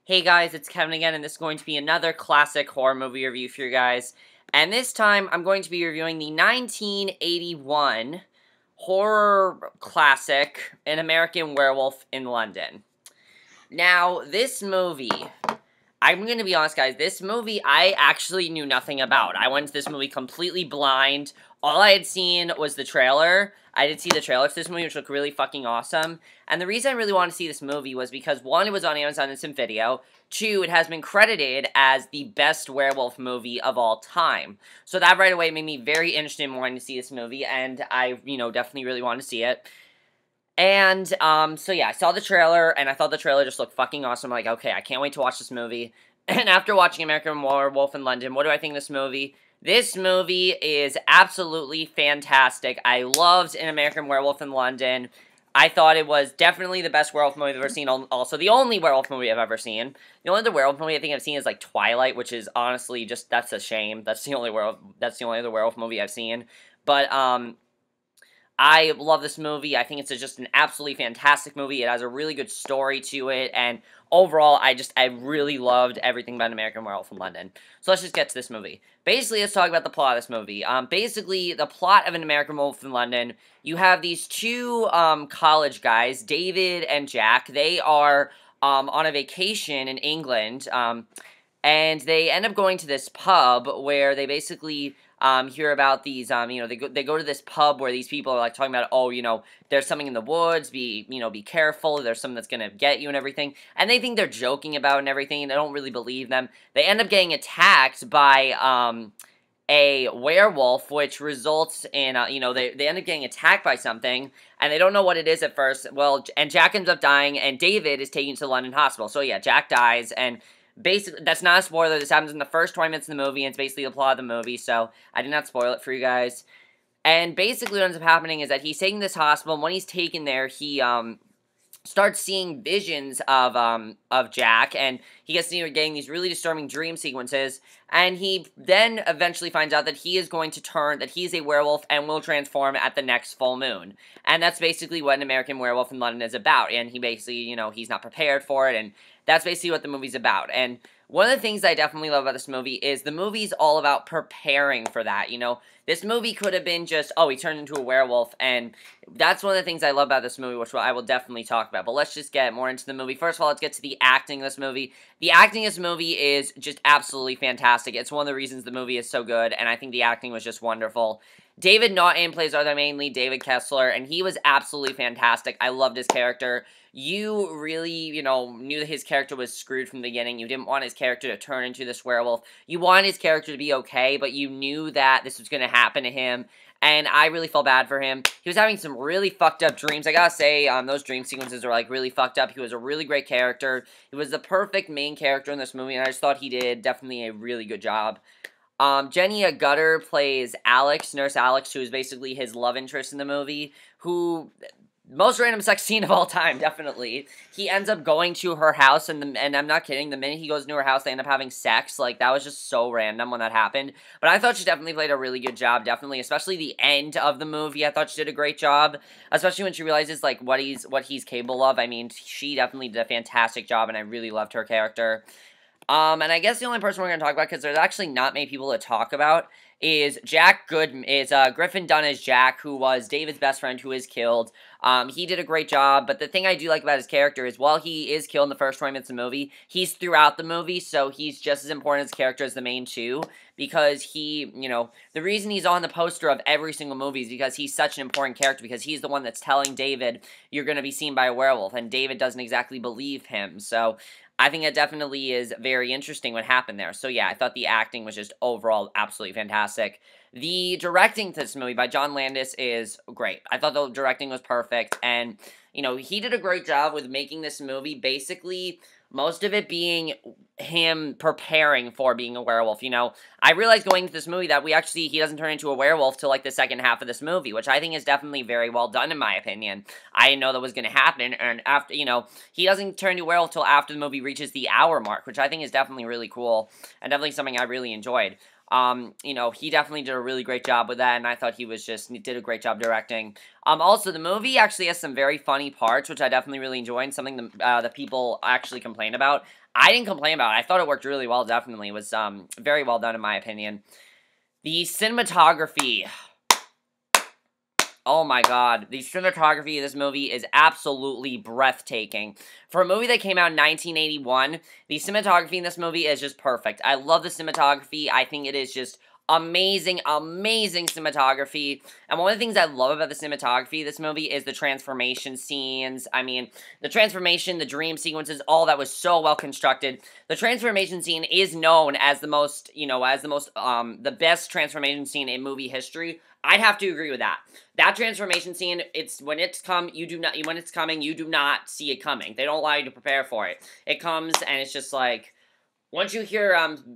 Hey guys, it's Kevin again, and this is going to be another classic horror movie review for you guys. And this time, I'm going to be reviewing the 1981 horror classic, An American Werewolf in London. Now, this movie, I'm going to be honest guys, this movie I actually knew nothing about. I went to this movie completely blind. All I had seen was the trailer. I did see the trailer to this movie, which looked really fucking awesome. And the reason I really wanted to see this movie was because, one, it was on Amazon Instant Video. Two, it has been credited as the best werewolf movie of all time. So that right away made me very interested in wanting to see this movie, and I, definitely really wanted to see it. And, so yeah, I saw the trailer, and I thought the trailer just looked fucking awesome. I'm like, okay, I can't wait to watch this movie. And after watching American Werewolf in London, what do I think of this movie? This movie is absolutely fantastic. I loved An American Werewolf in London. I thought it was definitely the best werewolf movie I've ever seen. Also, the only werewolf movie I've ever seen. The only other werewolf movie I think I've seen is like Twilight, which is honestly just, that's a shame. That's the only other werewolf movie I've seen. But I love this movie. I think it's just an absolutely fantastic movie. It has a really good story to it, and overall, I really loved everything about American Werewolf in London. So let's just get to this movie. Basically, let's talk about the plot of this movie. Basically, the plot of An American Werewolf in London, you have these two college guys, David and Jack. They are on a vacation in England, and they end up going to this pub where they basically hear about these, they go to this pub where these people are, like, talking about, oh, there's something in the woods, be careful, there's something that's gonna get you and everything, and they think they're joking about it and everything, and they don't really believe them. They end up getting attacked by, a werewolf, which results in, they end up getting attacked by something, and they don't know what it is at first. Well, and Jack ends up dying, and David is taken to the London hospital. So yeah, Jack dies, and basically, that's not a spoiler. This happens in the first 20 minutes of the movie, and it's basically the plot of the movie, so I did not spoil it for you guys. And basically what ends up happening is that he's taken this hospital, and when he's taken there, he, starts seeing visions of Jack, and he gets to getting these really disturbing dream sequences, and he then eventually finds out that he is going to that he's a werewolf and will transform at the next full moon. And that's basically what An American Werewolf in London is about, and he basically, he's not prepared for it, and that's basically what the movie's about. And one of the things I definitely love about this movie is the movie's all about preparing for that, This movie could have been just, oh, he turned into a werewolf, and that's one of the things I love about this movie, which I will definitely talk about. But let's just get more into the movie. First of all, let's get to the acting of this movie. The acting of this movie is just absolutely fantastic. It's one of the reasons the movie is so good, and I think the acting was just wonderful. David Naughton plays our main lead, David Kessler, and he was absolutely fantastic. I loved his character. You really, knew that his character was screwed from the beginning. You didn't want his character to turn into this werewolf. You wanted his character to be okay, but you knew that this was going to happen to him, and I really felt bad for him. He was having some really fucked up dreams. I gotta say, those dream sequences were, like, really fucked up. He was a really great character. He was the perfect main character in this movie, and I just thought he did definitely a really good job. Jenny Gutter plays Alex, Nurse Alex, who is basically his love interest in the movie, who, most random sex scene of all time, definitely. He ends up going to her house, and I'm not kidding, the minute he goes into her house, they end up having sex. Like, that was just so random when that happened. But I thought she definitely played a really good job, definitely, especially the end of the movie. I thought she did a great job, especially when she realizes, like, what he's capable of. I mean, she definitely did a fantastic job, and I really loved her character. And I guess the only person we're going to talk about, because there's actually not many people to talk about, is Griffin Dunne as Jack, who was David's best friend who is killed. He did a great job, but the thing I do like about his character is, while he is killed in the first 20 minutes of the movie, he's throughout the movie, so he's just as important as a character as the main two, because he, the reason he's on the poster of every single movie is because he's such an important character, because he's the one that's telling David, you're going to be seen by a werewolf, and David doesn't exactly believe him, so I think it definitely is very interesting what happened there. So yeah, I thought the acting was just overall absolutely fantastic. The directing to this movie by John Landis is great. I thought the directing was perfect, and, he did a great job with making this movie, basically, most of it being him preparing for being a werewolf, I realized going into this movie that he doesn't turn into a werewolf till, like, the second half of this movie, which I think is definitely very well done, in my opinion. I didn't know that was going to happen, and after, he doesn't turn into a werewolf till after the movie reaches the hour mark, which I think is definitely really cool, and definitely something I really enjoyed. You know, he definitely did a really great job with that, and I thought he did a great job directing. Also, the movie actually has some very funny parts, which I definitely really enjoyed, and something that people actually complain about. I didn't complain about it. I thought it worked really well, definitely. It was, very well done, in my opinion. The cinematography. Oh my god, the cinematography of this movie is absolutely breathtaking. For a movie that came out in 1981, the cinematography in this movie is just perfect. I love the cinematography. I think it is just amazing, amazing cinematography. And one of the things I love about the cinematography of this movie is the transformation scenes. I mean, the transformation, the dream sequences, all that was so well constructed. The transformation scene is known as the most, the best transformation scene in movie history. I'd have to agree with that. That transformation scene, when it's coming, you do not see it coming. They don't allow you to prepare for it. It comes, and it's just like, once you hear,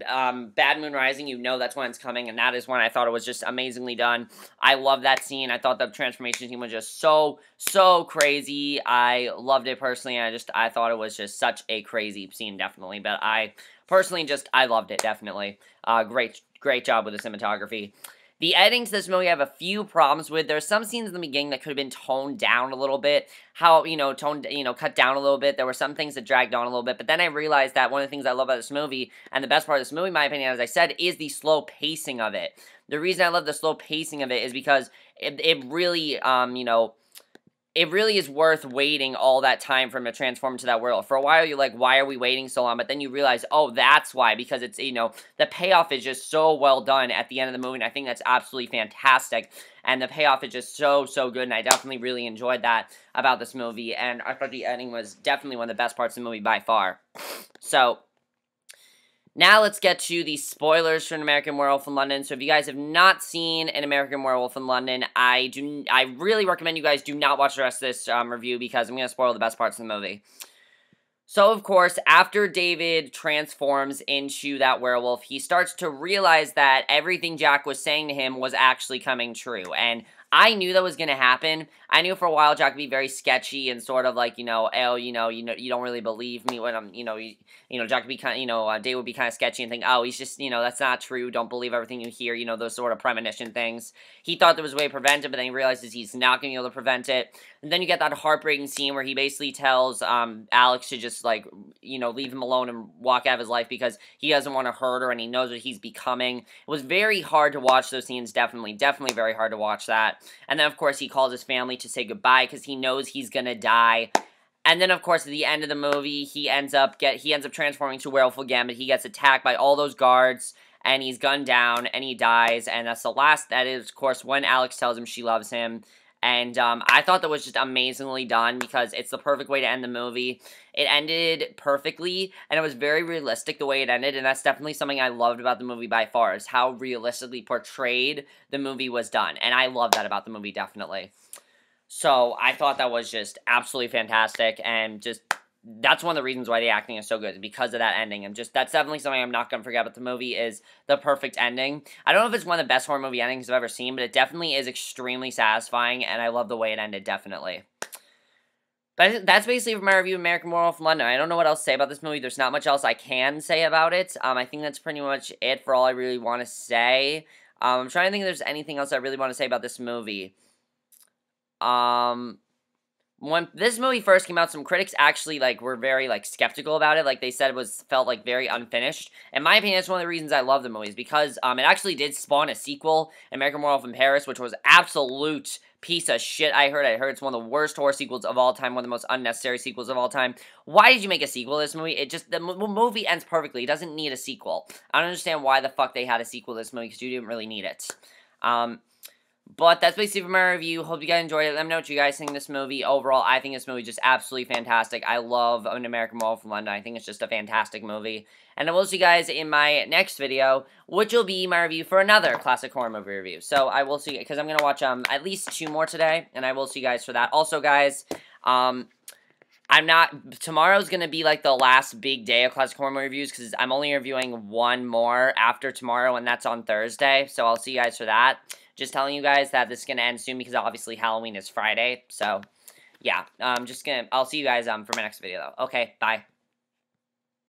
Bad Moon Rising, you know that's when it's coming, and that is when I thought it was just amazingly done. I love that scene. I thought the transformation scene was just so, so crazy. I loved it personally, I thought it was just such a crazy scene, definitely, but I loved it, definitely. Great job with the cinematography. The editing to this movie I have a few problems with. There's some scenes in the beginning that could have been toned down a little bit. Cut down a little bit. There were some things that dragged on a little bit. But then I realized that one of the things I love about this movie, and the best part of this movie, in my opinion, as I said, is the slow pacing of it. The reason I love the slow pacing of it is because it really, it really is worth waiting all that time for him to transform into that werewolf. For a while, you're like, why are we waiting so long? But then you realize, oh, that's why. Because it's, the payoff is just so well done at the end of the movie. And I think that's absolutely fantastic. And the payoff is just so, so good. And I definitely really enjoyed that about this movie. And I thought the ending was definitely one of the best parts of the movie by far. So, now let's get to the spoilers for An American Werewolf in London. So if you guys have not seen An American Werewolf in London, I really recommend you guys do not watch the rest of this review because I'm going to spoil the best parts of the movie. So, of course, after David transforms into that werewolf, he starts to realize that everything Jack was saying to him was actually coming true. And I knew that was going to happen. I knew for a while Jack would be very sketchy and sort of like, you don't really believe me when I'm, Jack would be kind of, Dave would be kind of sketchy and think, oh, he's just, that's not true. Don't believe everything you hear, those sort of premonition things. He thought there was a way to prevent it, but then he realizes he's not going to be able to prevent it. And then you get that heartbreaking scene where he basically tells Alex to just, leave him alone and walk out of his life because he doesn't want to hurt her and he knows what he's becoming. It was very hard to watch those scenes, definitely very hard to watch that. And then, of course, he calls his family to say goodbye because he knows he's gonna die. And then, of course, at the end of the movie, he ends up transforming to a werewolf again, but he gets attacked by all those guards, and he's gunned down, and he dies, and that is, of course, when Alex tells him she loves him. And I thought that was just amazingly done because it's the perfect way to end the movie. It ended perfectly, and it was very realistic the way it ended, and that's definitely something I loved about the movie by far, is how realistically portrayed the movie was done. And I love that about the movie, definitely. So, I thought that was just absolutely fantastic, and just, that's one of the reasons why the acting is so good, because of that ending, and that's definitely something I'm not going to forget about the movie, is the perfect ending. I don't know if it's one of the best horror movie endings I've ever seen, but it definitely is extremely satisfying, and I love the way it ended, definitely. But that's basically my review of American Werewolf in London. I don't know what else to say about this movie. There's not much else I can say about it. I think that's pretty much it for all I really want to say. I'm trying to think if there's anything else I really want to say about this movie. When this movie first came out, some critics actually, were very, skeptical about it. They said it felt, very unfinished. In my opinion, that's one of the reasons I love the movie, is because, it actually did spawn a sequel, American Werewolf in Paris, which was absolute piece of shit. I heard it's one of the worst horror sequels of all time, one of the most unnecessary sequels of all time. Why did you make a sequel to this movie? The movie ends perfectly. It doesn't need a sequel. I don't understand why the fuck they had a sequel to this movie, because you didn't really need it. But that's basically for my review. Hope you guys enjoyed it. Let me know what you guys think of this movie. Overall, I think this movie is just absolutely fantastic. I love An American Werewolf in London. I think it's just a fantastic movie. And I will see you guys in my next video, which will be my review for another classic horror movie review. So I will see you, because I'm going to watch at least 2 more today, and I will see you guys for that. Also, guys, tomorrow's going to be, the last big day of classic horror movie reviews, because I'm only reviewing 1 more after tomorrow, and that's on Thursday. So I'll see you guys for that. Just telling you guys that this is going to end soon because obviously Halloween is Friday. So, yeah, I'll see you guys for my next video, though. Okay, bye.